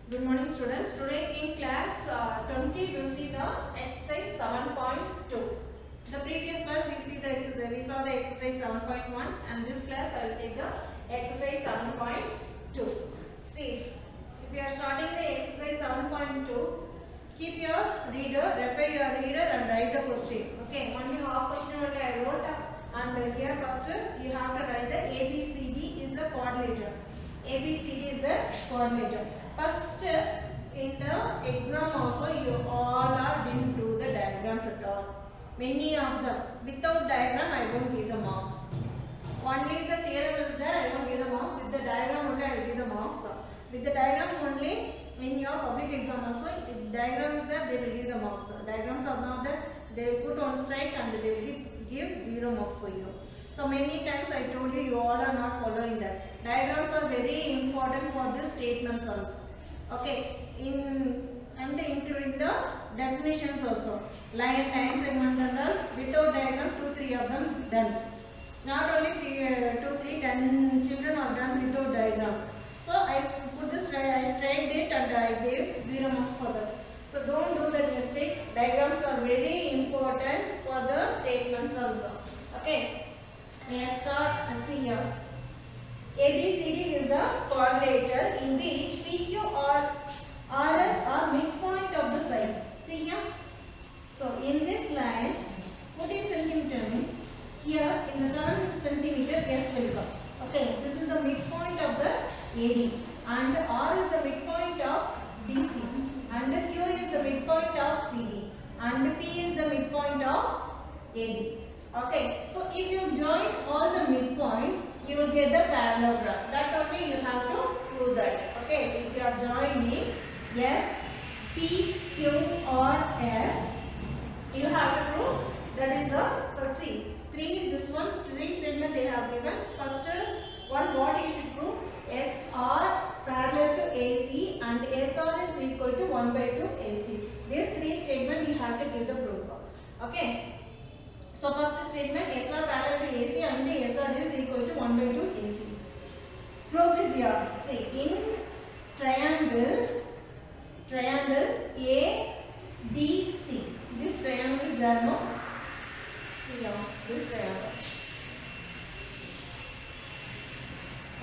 Good morning students. Today in class 20 we see the exercise 7.2. The previous class we saw the exercise 7.1 and this class I will take the exercise 7.2. See, if you are starting the exercise 7.2, keep your reader, refer your reader and write the question. Okay, only half question only I wrote and here first you have to write the ABCD is the quadrilateral. ABCD is the quadrilateral. First, in the exam also you all are didn't do the diagrams at all. Many of them without diagram I don't give the marks. Only the theorem is there, I don't give the marks. With the diagram only I will give the marks. With the diagram only in your public exam also, if diagram is there, they will give the marks. Diagrams are not there, they will put on strike and they will give 0 marks for you. So many times I told you, you all are not following that. Diagrams are very important for this statements also. Okay, and including the definitions also. Line segment and all, without diagram 2-3 of them done. Not only 10 children are done without diagram. So I put this, I striked it and I gave 0 marks for that. So don't do that mistake. Diagrams are very important for the statements also. Okay. Yes, sir. See here. ABCD is the quadrilateral in which PQ or RS are midpoint of the side. See here. So in this line, 14 centimeter means here in the 7 centimeter S will come. Okay, this is the midpoint of the AD and R is the midpoint of DC and Q is the midpoint of CD and P is the midpoint of AD. Okay, so if you join all the midpoint, you will get the parallelogram. That only you have to prove that. Okay, if you are joining S, P, Q or S, you have to prove that is the, let's see, three statement they have given. First one, what you should prove, SR parallel to AC and SR is equal to 1/2 AC. These 3 statements you have to give the proof of. Okay. So first statement, SR parallel to AC and SR is equal to 1/2 AC. Proof is here. See, in triangle ADC, this triangle is there, no? See here, this triangle.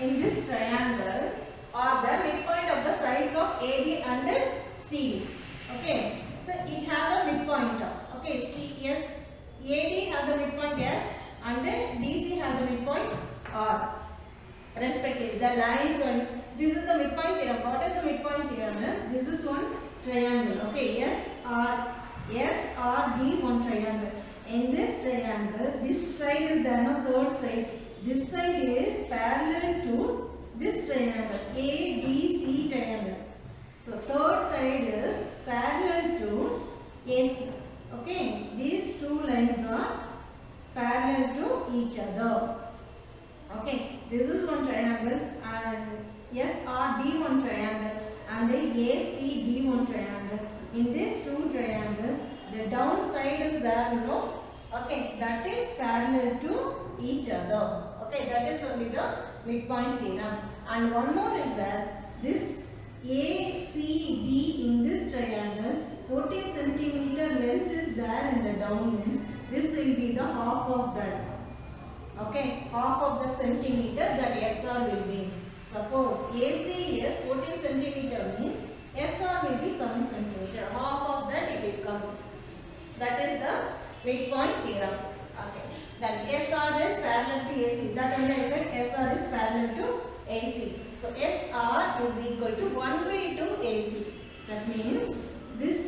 In this triangle are the midpoint of the sides of AD and CD. Okay, so it have a midpoint. Okay, CS, AD have the midpoint S and DC have the midpoint R. Respectively, the line joint. This is the midpoint theorem. What is the midpoint theorem? This is one triangle. Okay, SRD one triangle. In this triangle, this side is the third side. This side is parallel to this triangle, ABC triangle. So third side is parallel to AC. Okay, these two lines are parallel to each other. Okay, this is one triangle and SRD one triangle and ACD one triangle. In this two triangle, the downside is there, no? Okay, that is parallel to each other. Okay, that is only the midpoint theorem. And one more is that this ACD in this triangle, 14 centimeter length is there in the down means this will be the half of that. Okay, half of the centimeter that SR will be. Suppose AC is 14 centimeter means SR will be 7 centimeter. Half of that it will come. That is the midpoint theorem. Okay. Then SR is parallel to AC. That only I said SR is parallel to AC. So SR is equal to 1/2 AC. That means this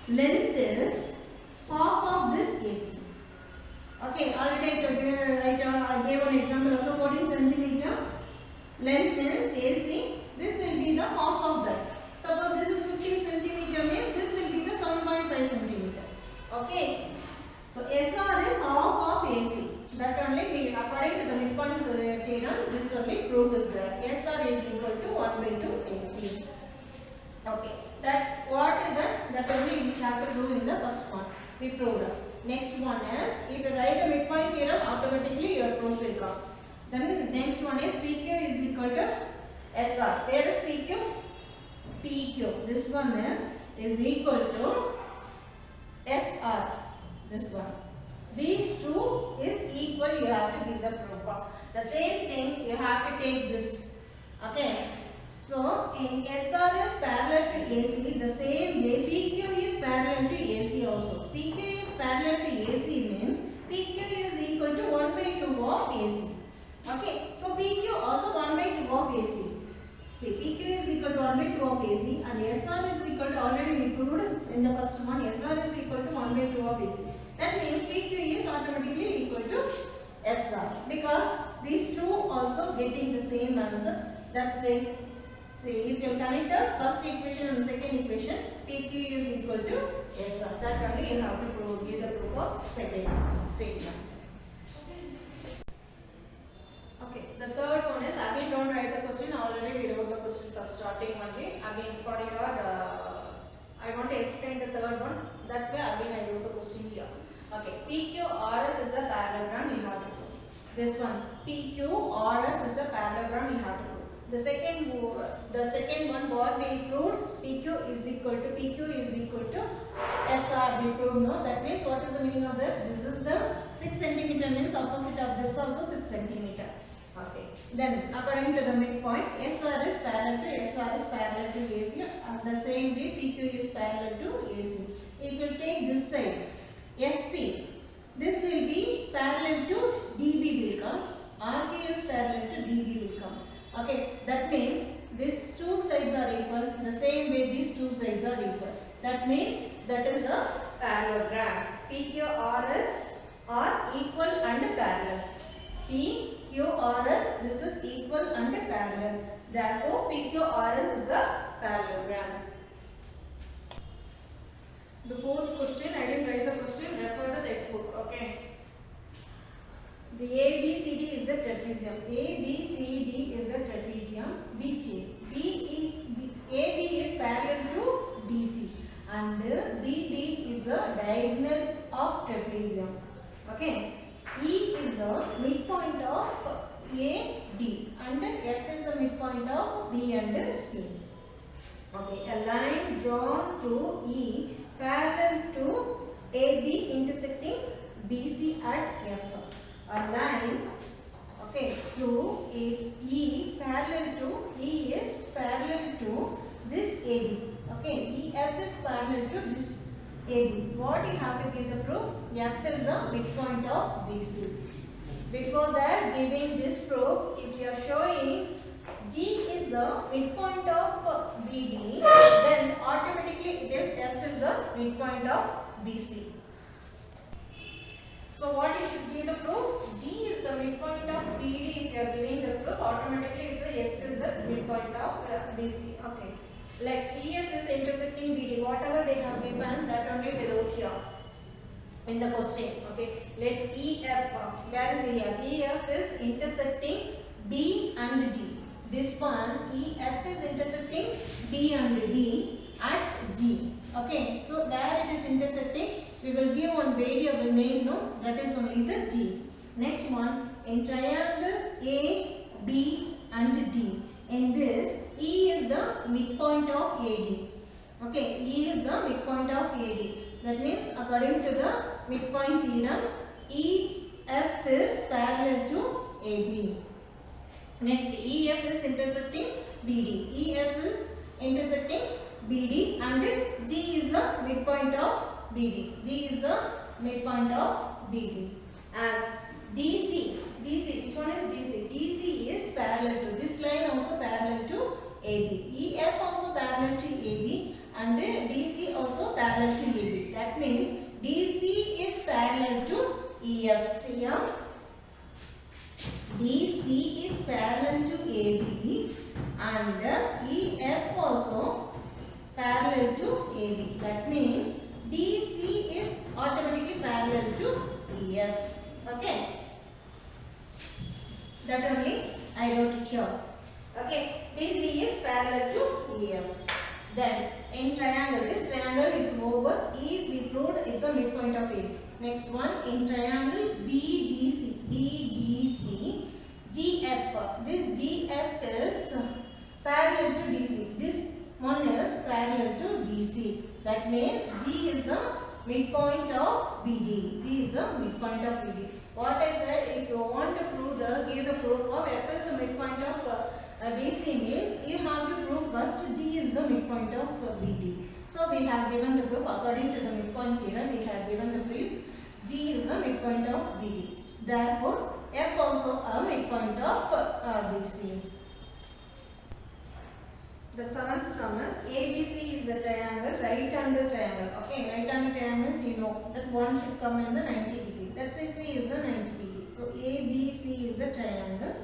length is half of this AC. Okay, already I gave an example also 14 centimeter. Length means AC. This will be the half of that. Suppose this is 15 centimeter means this will be the 7.5 centimeter. Okay. So SR is half of AC. That only we, according to the midpoint theorem, this only proof is there. SR is equal to 1/2 AC. Okay. That what is that? That only we have to prove in the first one. We proved. Next one is, if you write a midpoint theorem, automatically your proof will come. Then next one is PQ is equal to SR. Where is PQ? PQ. This one is equal to SR. This one. These two is equal. You have to give the proof. The same thing you have to take this. Okay. So in SR is parallel to AC. The same way PQ is parallel to AC also. PQ is parallel to AC means PQ is equal to 1 by 2 of AC. Okay. So PQ also 1 by 2 of AC. See, PQ is equal to 1 by 2 of AC and SR is equal to, already we proved in the first one, SR is equal to 1 by 2 of AC. That means PQ is automatically equal to SR because these two also getting the same answer. That's why, see, you can connect the first equation and the second equation. PQ is equal to SR. That only you have to prove, give the proof of second statement. Okay, the third one is, again don't write the question, already we wrote the question first starting only. Again for your, I want to explain the third one, that's why again I wrote the question here. Okay, PQRS is a parallelogram, you have to prove. This one, PQRS is a parallelogram, you have to prove. The second one what we proved, PQ is equal to SR, we proved, no? That means what is the meaning of this? This is the 6 centimeter means opposite of this also 6 centimeter. Okay. Then according to the midpoint, SR is parallel to AC and the same way PQ is parallel to AC. If you take this side, SP, this will be parallel to DB will come, RQ is parallel to DB will come. Okay, that means these two sides are equal, the same way these two sides are equal. That means that is a parallelogram. PQRS are equal and parallel. PQRS, this is equal and parallel. Therefore, PQRS is a parallelogram. The fourth question, I didn't write the question, refer the textbook. Okay. The ABCD is a trapezium. ABCD is a trapezium. AB is parallel to DC and BD is a diagonal of trapezium. Okay. E is the midpoint of A, D and F is the midpoint of B and C. Okay. A line drawn to E parallel to AB intersecting BC at F. A line, okay, to E parallel to E is parallel to this AB. Okay, EF is parallel to this AB. What you have to give the proof? F is the midpoint of BC. Before that, giving this proof, if you are showing G is the midpoint of BD, then automatically it is F is the midpoint of BC. So what you should give the proof? G is the midpoint of BD. If you are giving the proof, automatically it's a F is the midpoint of BC. Okay. Like EF is intersecting BD. Whatever they have given, that only we wrote here in the question. Okay. Let EF. Where is EF? EF is intersecting B and D. This one EF is intersecting B and D at G. Okay. So where it is intersecting, we will give one variable name, no? That is only the G. Next one, in triangle A, B and D. In this, E is the midpoint of AD. Okay, E is the midpoint of AD. That means according to the midpoint theorem, EF is parallel to AB. Next, EF is intersecting BD. EF is intersecting BD and G is the midpoint of BD. G is the midpoint of BD. As DC, which one is DC? DC is parallel to, this line also parallel to AB. EF also parallel to AB and DC also parallel to AB. That means DC is parallel to EF. Here, DC is parallel to AB and EF also parallel to AB. That means DC is automatically parallel to EF. Okay. That only I wrote it here. Okay. DC is parallel to EF. Then in triangle, this triangle is over. E we proved it's a midpoint of A. Next one, in triangle BDC. BDC. GF. This GF is parallel to DC. This one is parallel to DC. That means G is the midpoint of BD. G is the midpoint of BD. What I said, if you want to prove give the proof of F is the midpoint of BC means you have to prove first G is the midpoint of BD. So we have given the proof according to the midpoint theorem. We have given the proof G is the midpoint of BD. Therefore, F also a midpoint of BC. The seventh sum is ABC is the triangle, right angle triangle. Okay, right angle triangles you know that one should come in the 90 degree. That's why C is the 90 degree. So ABC is the triangle.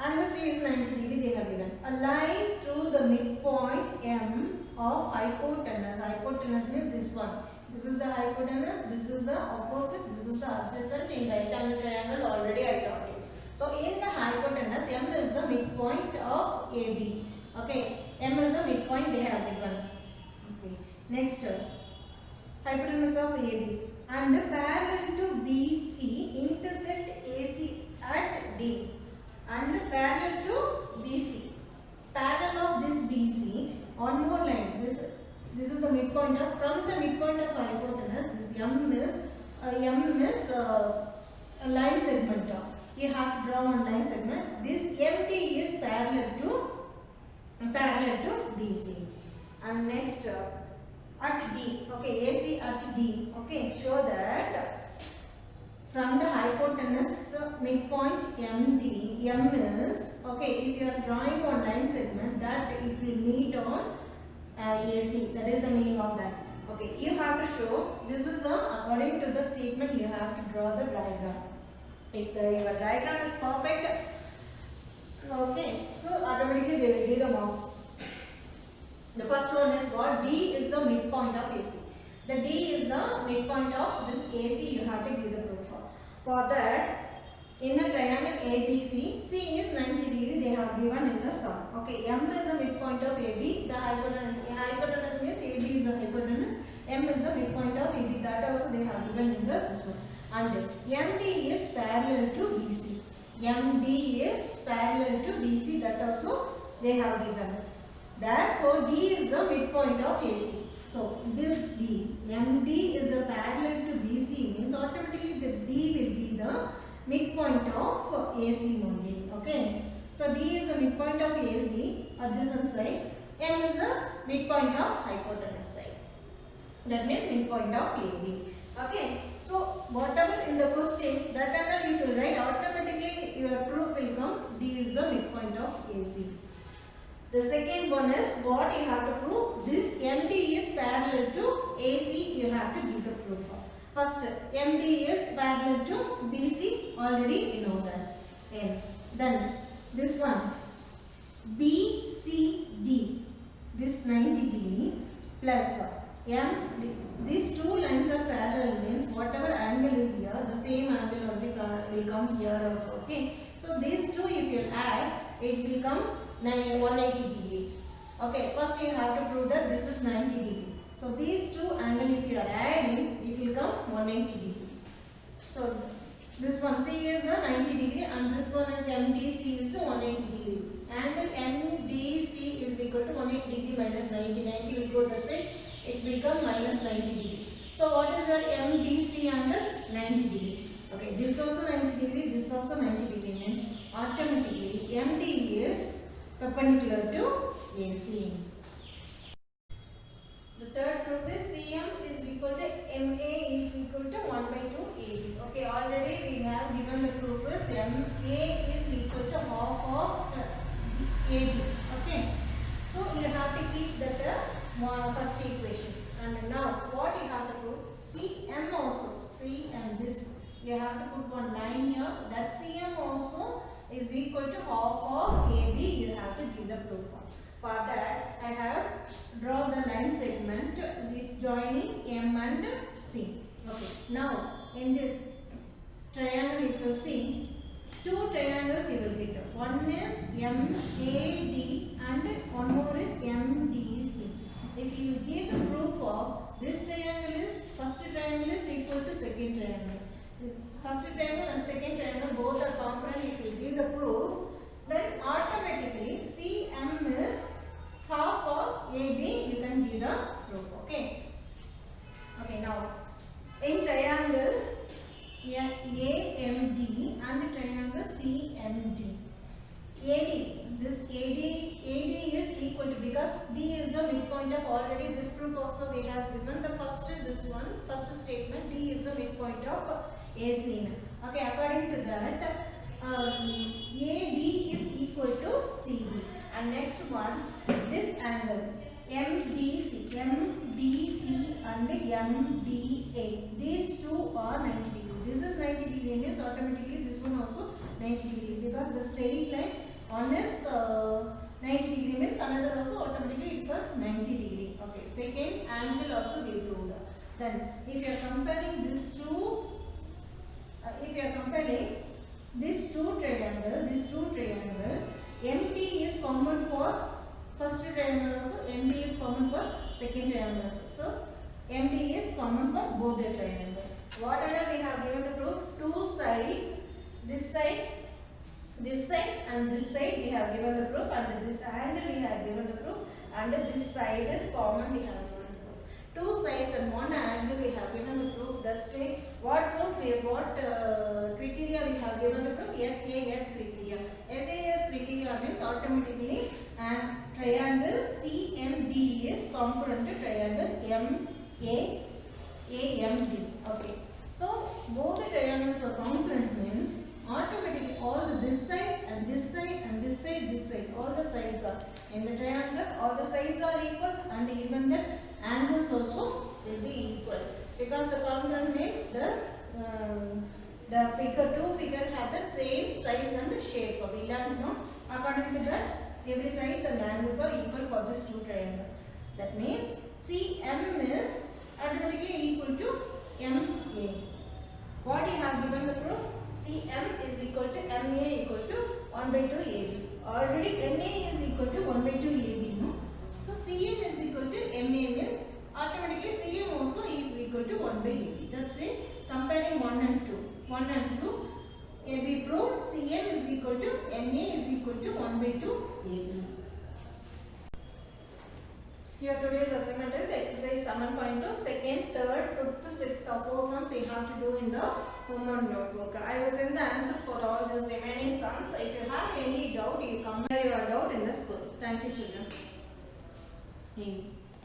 Angle C is 90 degree they have given. A line through the midpoint M of hypotenuse. Hypotenuse means this one. This is the hypotenuse, this is the opposite, this is the adjacent in right angle triangle already I taught you. So in the hypotenuse, M is the midpoint of AB. Okay, M is the midpoint they have given. Okay, next hypotenuse of AB and parallel to BC intersect AC at D and parallel to BC. Parallel of this BC, one more line. This is the midpoint of from the midpoint of hypotenuse. This M is a line segment. You have to draw one line segment. This MD is parallel to BC. And next at D. Okay, AC at D. Okay, show that from the hypotenuse midpoint MD, M is okay. If you are drawing one line segment, that it will meet on AC. That is the meaning of that. Okay, you have to show this is according to the statement. You have to draw the diagram. If your diagram is perfect, okay, so automatically they will give the marks. The first one is what? D is the midpoint of AC. The D is the midpoint of this AC. You have to give the proof for. For that, in a triangle ABC, C is 90 degree. They have given in the sum. Okay, M is the midpoint of AB. The hypotenuse means AB is the hypotenuse. M is the midpoint of AB. That also they have given in the this one. And MD is parallel to BC. MD is parallel to BC. That also they have given. Therefore, D is the midpoint of AC. So, this D, MD is the parallel to BC means automatically the D will be the midpoint of AC only. Okay. So, D is the midpoint of AC, adjacent side. M is the midpoint of hypotenuse side. That means midpoint of AB. Okay. So, whatever in the question, that angle you will write, automatically your proof will come. D is the midpoint of AC. The second one is what you have to prove. This MD is parallel to AC. You have to give the proof of. First, MD is parallel to BC. Already you know that. And then this one, BCD. This 90 degree plus MD. These two lines are parallel means whatever angle is here, the same angle only will come here also. Okay. So these two if you add, it will come 180 degree. Okay. First you have to prove that this is 90 degree. So these two angle if you are adding, it will come 180 degree. So this one C is a 90 degree and this one is MDC is a 180 degree. Angle MDC is equal to 180 degree minus 90. 90 will go that side. It becomes minus 90 degree. So what is your MDC angle? 90 degree. Okay, this also 90 degree, this also 90 degree means automatically MD is perpendicular to AC. The third proof is CM is equal to MA is equal to 1 by 2 AB. Okay, already we have given the proof is MA is equal to half of AB. Okay, so you have to keep that first equation. And now what you have to prove? CM also. CM this. You have to put one line here. That CM also is equal to half of AB. You have to give the proof of. For that, I have drawn the line segment which joining M and C. Okay. Now, in this triangle, if you see, two triangles you will get. One is MAD and one more is MDC. If you give the proof of this triangle is, first triangle is equal to second triangle. First triangle and second triangle both are component. If you give the proof, then automatically CM is D is the midpoint of already this proof also we have given the first statement. D is the midpoint of AC. Okay, according to that, AD is equal to CD. And next one, this angle MDC and MDA, these two are 90 degrees. This is 90 degree means automatically this one also 90 degrees, because the straight line one is 90 degree means another also automatically it's a 90 degree. Okay, second angle also we proved. Then if you are comparing these two, these two triangle, MT is common for first triangle also, MD is common for second triangle also. So MD is common for both the triangle. Whatever we have given the proof, two sides, this side and this side we have given the proof, and this angle we have given the proof, and this side is common we have given the proof. Two sides and one angle we have given the proof. That's why what criteria we have given the proof? SAS criteria. SAS criteria means automatically triangle CMD is congruent to triangle MAAMD. Okay. So both the triangles are congruent means automatically all this side and this side and this side, all the sides are in the triangle, all the sides are equal, and even the angles also will be equal, because the congruent makes the two figure have the same size and shape. We learned, no? According to that, every sides and angles are equal for this two triangle. That means CM is automatically equal to MA. What you have given the proof? CM is equal to MA equal to 1 by 2 AB. Already MA is equal to 1 by 2 AB, no? So CM is equal to MA means automatically CM also is equal to 1 by AB. That's why comparing 1 and 2, we proved CM is equal to MA is equal to 1 by 2 AB. Here today's assignment is exercise 7.2, second, third, fifth, sixth, four sums you have to do in the homework notebook. I will send the answers for all these remaining sums. If you have any doubt, you comment your doubt in the school. Thank you, children.